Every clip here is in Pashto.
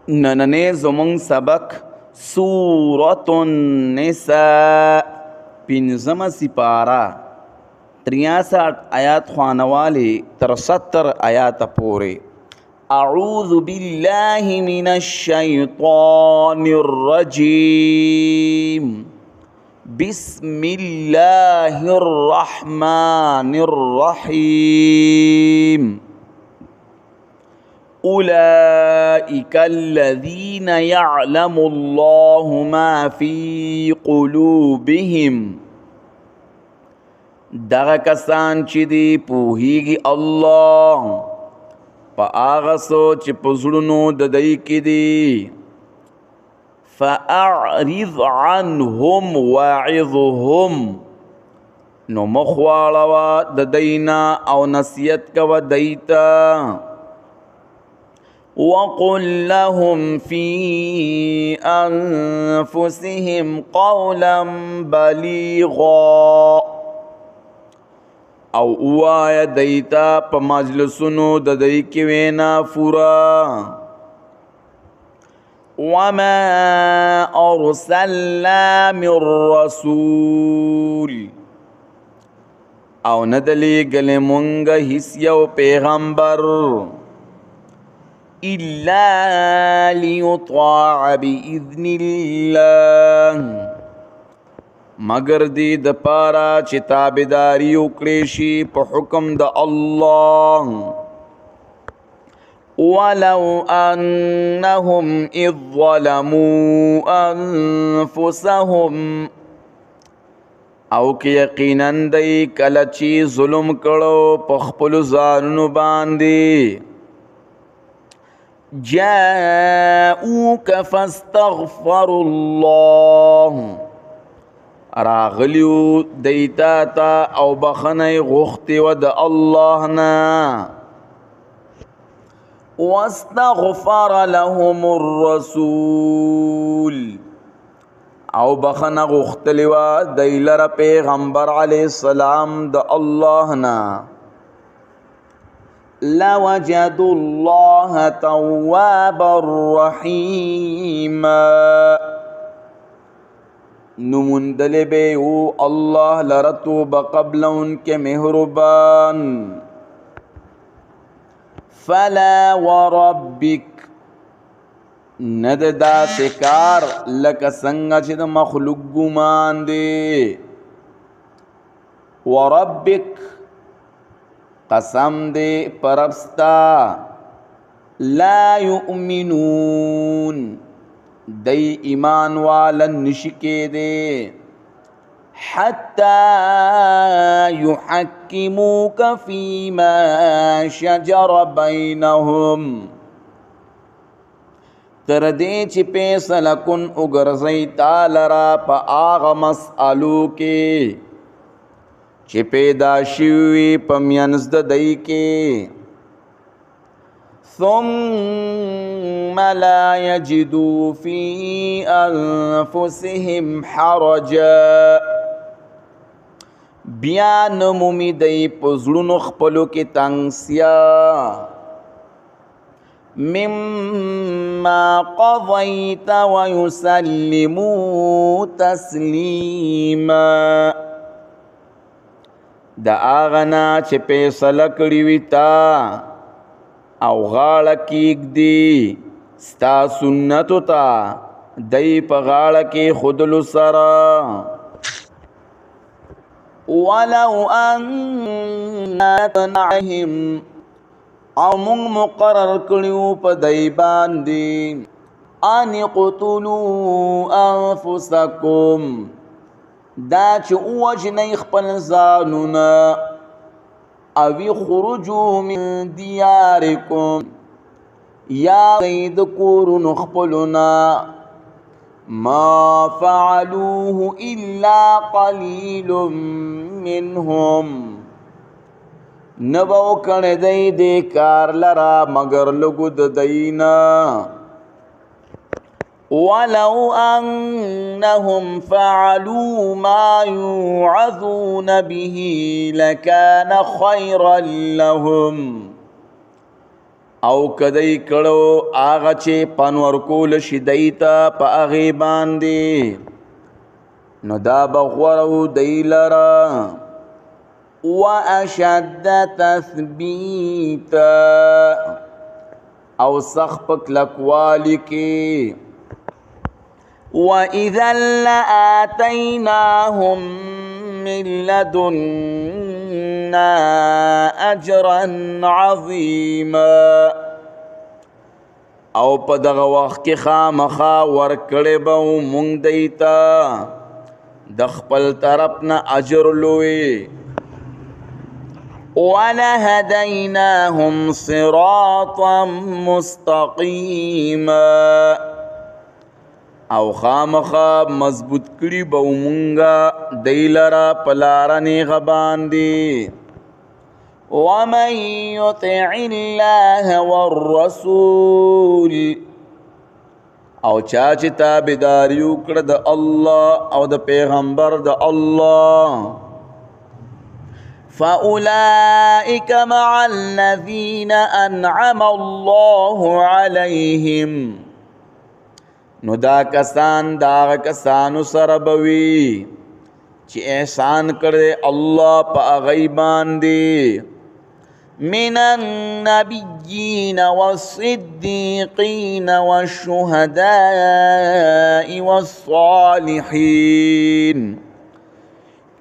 نننې زمونږ سبق سورة النساء پنځمه سپاره 63 آیات خوانوالی تر 70 آیات پورې. اعوذ بالله من الشیطان الرجیم بسم الله الرحمن الرحیم. أولئك الذين يعلم الله ما في قلوبهم دغه کسان چې دی پوهیږي الله په هغه څه چې په زړونو د دوی کې دي. فأعرض عنهم واعظهم نو مخ واړوه د دوی نه او نصیحت کوه دوی ته. وقل لهم في أنفسهم قولا بليغا او اوایا دیتا په مجلسونو د دوی کې وینا پورا. وما ارسلنا من رسول او ندلی گلی مونږ هیڅ یو پیغمبر الا لیطاع باذن الله مگر دی د پارا چې تابعداري وکړي شي په حکم د الله. ولو انهم اذ ظلموا انفسهم او که یقینا دی کله چې ظلم کړو په خپل ځانونو باندې جاءوك فاستغفروا الله راغلیو دیتا تا او بخنی غختی و د الله نا واستغفر لهم الرسول او بخن غختلی و دیلر پیغمبر علیہ السلام د الله نا لوجدوا الله توابا رحیما نمندل بیو اللہ لرتو بقبل ان کے مہربان. فلا وربک ند دا سکار لک سنگ چد مخلوق گمان دے. وربک قسم دے پربستا لا یؤمنون دی ایمان والا نشکے دے حتی یحکموک فیما شجر بینہم تردے چی پیسل کن اگرزی تالرا پا آغا مسئلو کے چی پیدا شوی پا مینزد دی کے. ثم لا يجدوا في أنفسهم حرجا بیان مومی دی پزلون خپلو کی تنگسیا مما قضیت ويسلموا تسلیما دا آغنا چه پیسل کریوی تا او غاړه کیږدي ستا سنتو ته دی په غاړه کې خودلو سره. ولو اننا نعهم او مونږ مقرر کړیو په دی باندې ان اقتلوا انفسکم دا چې ووژنئ خپل ځانونه اوی خروجو من دیارکم یا غید کورن خپلنا ما فعلوه الا قلیل منهم نبو کن دی دے کار لرا مگر لگو دینا. ولو أنهم فعلوا ما يوعظون به لكان خيرا لهم او کدی کړو هغه چې پن ورکول شي دی ته په هغې باندې نو دا به غوره و دی لره واشد تثبیتا او سخت په کلکوالي کې وَإِذًا لَآتَيْنَاهُمْ مِنْ لَدُنَّا أَجْرًا عَظِيمًا او په دغه وخت کې خامخا ورکړی به مونږ دوی ته د خپل طرف نه اجر لوی وَلَهَدَيْنَاهُمْ صِرَاطًا مُسْتَقِيمًا او خامخا مضبوط کړي به مونږه دی لره په لاره نیغه باندې ومن یطع الله والرسول او چا چې تابعداري وکړه د الله او د پیغمبر د الله فأولئك مع الذين أنعم الله عليهم نو دا کسان دا کسانو سره بوي چې احسان کړي الله په هغوی باندې من النبيين والصديقين والشهداء والصالحين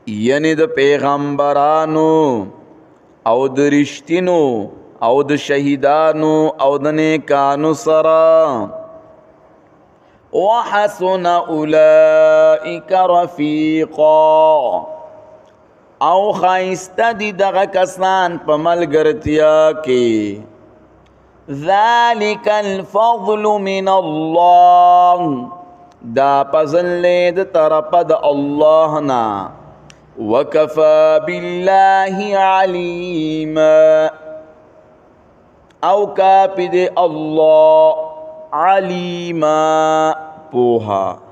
یعنی د پیغمبرانو او د رښتینو او د شهیدانو او د نیکانو سره وحسن اولئک رفیقا او خایسته دي دغه کسان په ملګرتیا کې ذلک الفضل من الله دا فضل د طرفه د الله نه وکفى بالله علیما او کافی د الله علیما پوها